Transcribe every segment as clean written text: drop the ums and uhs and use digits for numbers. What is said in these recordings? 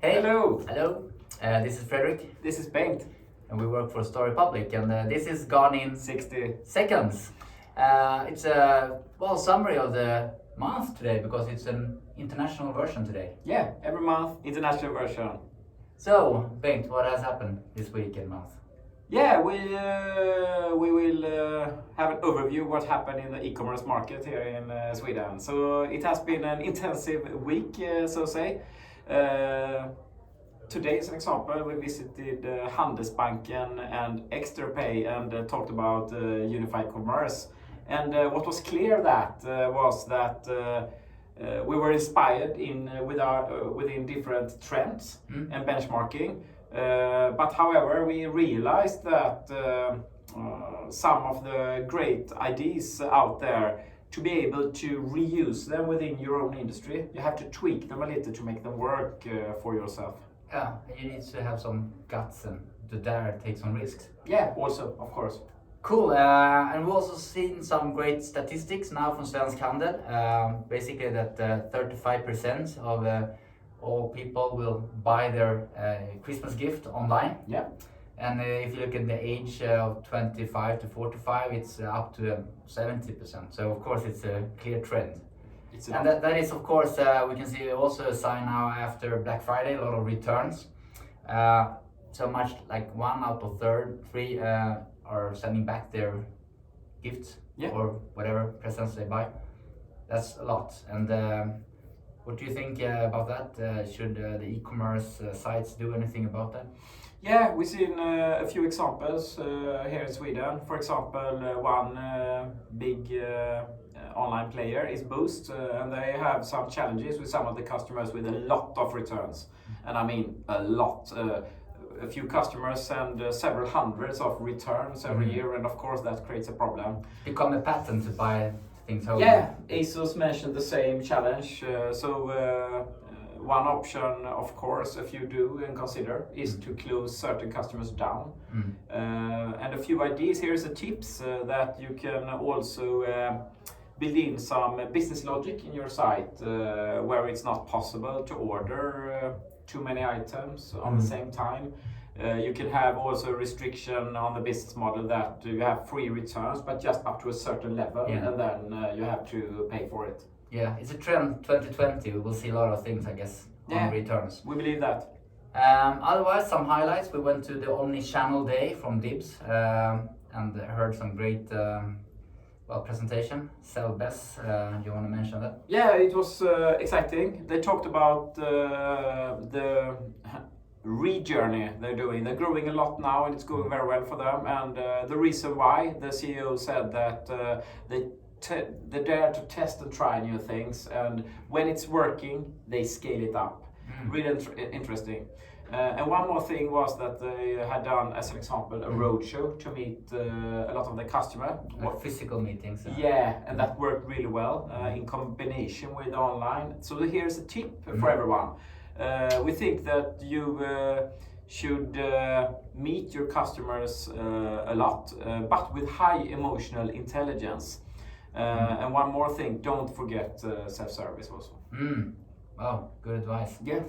Hey. Hello. Hello. This is Fredrik. This is Bengt. And we work for Story Public, and this is gone in 60 seconds. It's a summary of the month today because it's an international version today. Yeah, every month, international version. So, Bengt, what has happened this week and month? Yeah, we will have an overview what happened in the e-commerce market here in Sweden. So it has been an intensive week, so to say. Today, as an example, we visited Handelsbanken and Ecster Pay and talked about unified commerce. And what was clear was that we were inspired within different trends and benchmarking. But however, we realized that some of the great ideas out there, to be able to reuse them within your own industry, you have to tweak them a little to make them work for yourself. Yeah, you need to have some guts and to dare take some risks. Yeah, also, of course. Cool, and we've also seen some great statistics now from Svensk Handel. Basically that 35% of all people will buy their Christmas gift online. Yeah. And if you look at the age of 25 to 45, it's up to 70%. So of course it's a clear trend. And that is of course, we can see also a sign now after Black Friday, a lot of returns. So much like 1 out of 3 are sending back their gifts or whatever presents they buy. That's a lot. And what do you think about that? Should the e-commerce sites do anything about that? Yeah, we've seen a few examples here in Sweden. For example, one big online player is Boozt, and they have some challenges with some of the customers with a lot of returns. And I mean a lot. A few customers send several hundreds of returns every year, and of course that creates a problem. Become a pattern to buy things home. Yeah, ASOS mentioned the same challenge. One option, of course, if you do and consider, is to close certain customers down. And a few ideas. Here's a tips that you can also build in some business logic in your site where it's not possible to order too many items on the same time. You can have also a restriction on the business model that you have free returns, but just up to a certain level, and then you have to pay for it. Yeah, it's a trend 2020. We will see a lot of things, I guess, on returns. We believe that. Otherwise, some highlights. We went to the Omni-channel day from Dibs and heard some great presentation. Cellbes, do you want to mention that? Yeah, it was exciting. They talked about the re-journey they're doing. They're growing a lot now and it's going very well for them. And the reason why, the CEO said that they dare to test and try new things, and when it's working, they scale it up. Really interesting. And one more thing was that they had done, as an example, a roadshow to meet a lot of the customer. Like physical meetings. Yeah, and that worked really well in combination with online. So here's a tip for everyone. We think that you should meet your customers a lot, but with high emotional intelligence. And one more thing, don't forget self-service also. Oh, good advice. Yeah.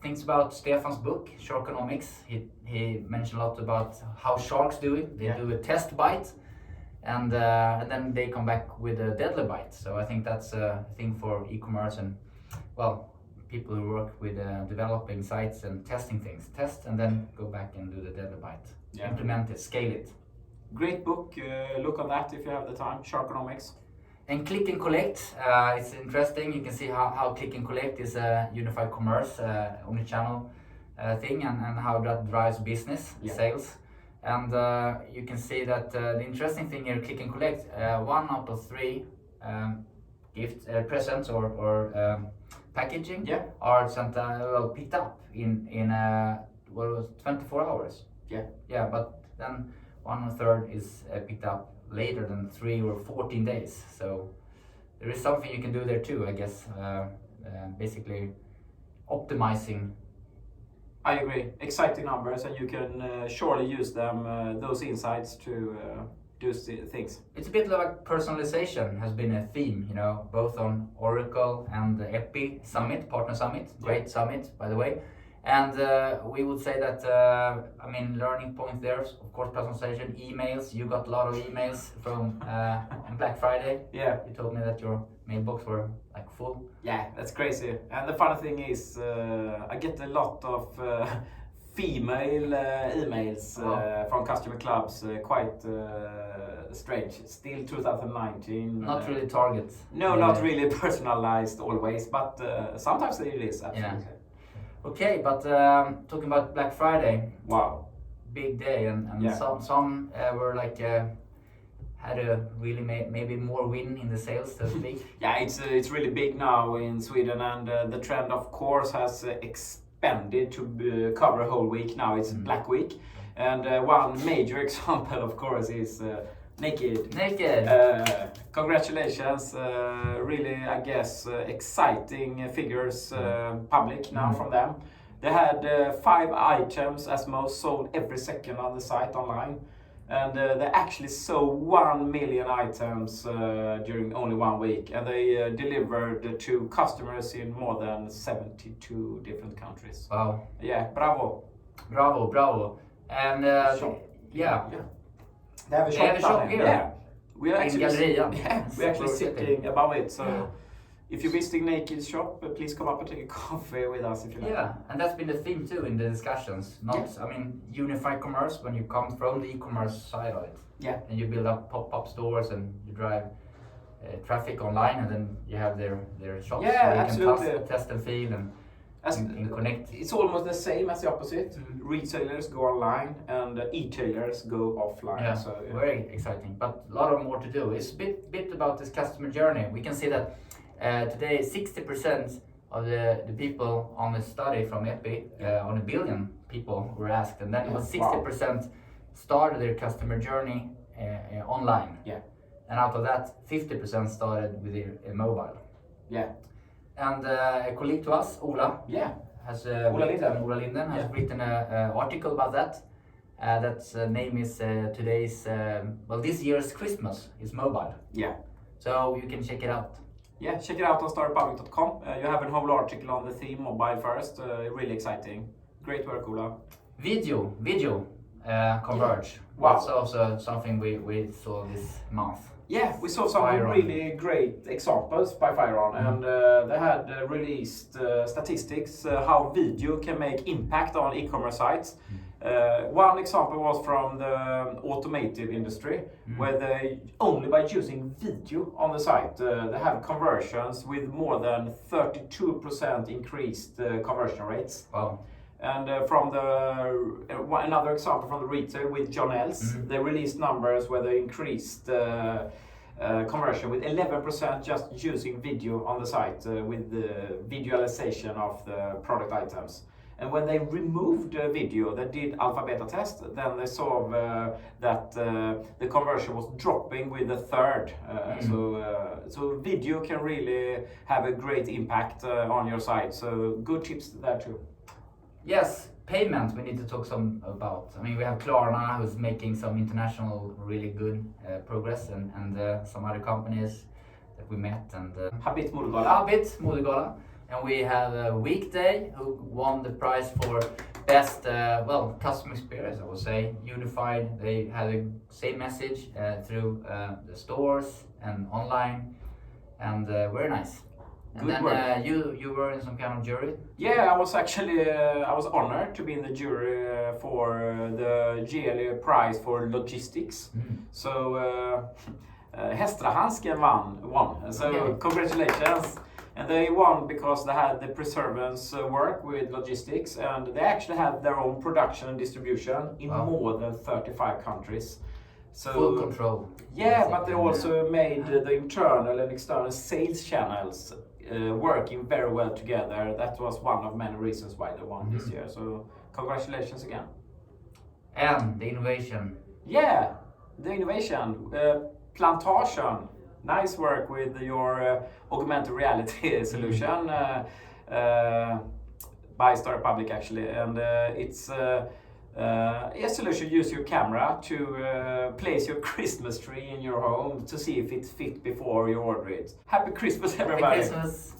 Things about Stefan's book, Sharkonomics. He mentioned a lot about how sharks do it. They do a test bite, and then they come back with a deadly bite. So I think that's a thing for e-commerce and people who work with developing sites and testing things. Test and then go back and do the deadly bite. Yeah. Implement it, scale it. Great book. Look on that if you have the time. Sharkonomics. And click and collect, it's interesting. You can see how click and collect is a unified commerce, omni-channel thing, and how that drives business, sales. And you can see that the interesting thing here, click and collect, 1 out of 3 gift presents or packaging are sent, picked up in 24 hours. Yeah, but then 1/3 is picked up later than 3 or 14 days. So there is something you can do there too, I guess. Basically optimizing. I agree. Exciting numbers, and you can surely use them, those insights, to do things. It's a bit like personalization has been a theme, you know, both on Oracle and the Epi Summit, Partner Summit, great summit, by the way. And we would say that, I mean, learning point there, of course, personalization, emails. You got a lot of emails from on Black Friday. Yeah. You told me that your mailbox were like full. Yeah, that's crazy. And the funny thing is, I get a lot of female emails from customer clubs, quite strange. Still 2019. Not really target. No, not really personalized always, but sometimes it is, absolutely. Yeah. Okay, but talking about Black Friday. Wow. Big day, and some were like had a really maybe more win in the sales, so to speak. Yeah, it's really big now in Sweden, and the trend, of course, has expanded to cover a whole week. Now it's Black Week, and one major example, of course, is Naked. Congratulations, really, I guess, exciting figures public now from them. They had 5 items as most sold every second on the site online. And they actually sold 1 million items during only 1 week. And they delivered to customers in more than 72 different countries. Wow. Yeah, bravo. Bravo. And yeah. They have a shop here. Yeah. We're actually, we're actually Super sitting above it. So if you're visiting Naked shop, please come up and take a coffee with us if you like. Yeah, and that's been the theme too in the discussions. I mean, unified commerce when you come from the e-commerce side of it. Yeah. And you build up pop-up stores and you drive traffic online, and then you have their shops. Yeah, so you absolutely. Can test and feel and connect. It's almost the same as the opposite. Retailers go online and e-tailers go offline. Yeah, so, very exciting, but a lot more to do. It's a bit about this customer journey. We can see that today 60% of the people on the study from Epi, on 1 billion people were asked, and then 60% started their customer journey online. Yeah. And out of that, 50% started with their mobile. Yeah. And a colleague to us, Ola, has Ola Linder has written an article about that. That's name is today's this year's Christmas is mobile. Yeah. So you can check it out. Yeah, check it out on starrepublic.com. You have a whole article on the theme mobile first. Really exciting. Great work, Ola. Video converge. Wow. That's also something we saw this month. Yeah, we saw some Phyron. really great examples by Phyron, and they had released statistics how video can make impact on e-commerce sites. One example was from the automotive industry, where they only by using video on the site, they have conversions with more than 32% increased conversion rates. Wow. And from another example from the retail with John Else, they released numbers where they increased conversion with 11% just using video on the site with the visualization of the product items. And when they removed the video, they did alpha beta test, then they saw that the conversion was dropping with a third. So video can really have a great impact on your site. So good tips there too. Yes, payment we need to talk some about. I mean, we have Klarna who's making some international really good progress, and some other companies that we met, and Habit Modegala. And we have Weekday who won the prize for best customer experience, I would say, unified. They had the same message through the stores and online, and very nice. And Good then work. You were in some kind of jury? Yeah, I was actually honored to be in the jury for the yearly prize for logistics. So Hestra won. So congratulations. And they won because they had the preservance work with logistics, and they actually had their own production and distribution in more than 35 countries. So full control. Yeah, but they also made the internal and external sales channels working very well together. That was one of many reasons why they won this year. So congratulations again. And the innovation. Yeah, the innovation. Plantagen. Nice work with your augmented reality solution by Star Public actually, and it's Yes, you should use your camera to place your Christmas tree in your home to see if it fit before you order it. Happy Christmas, everybody! Happy Christmas!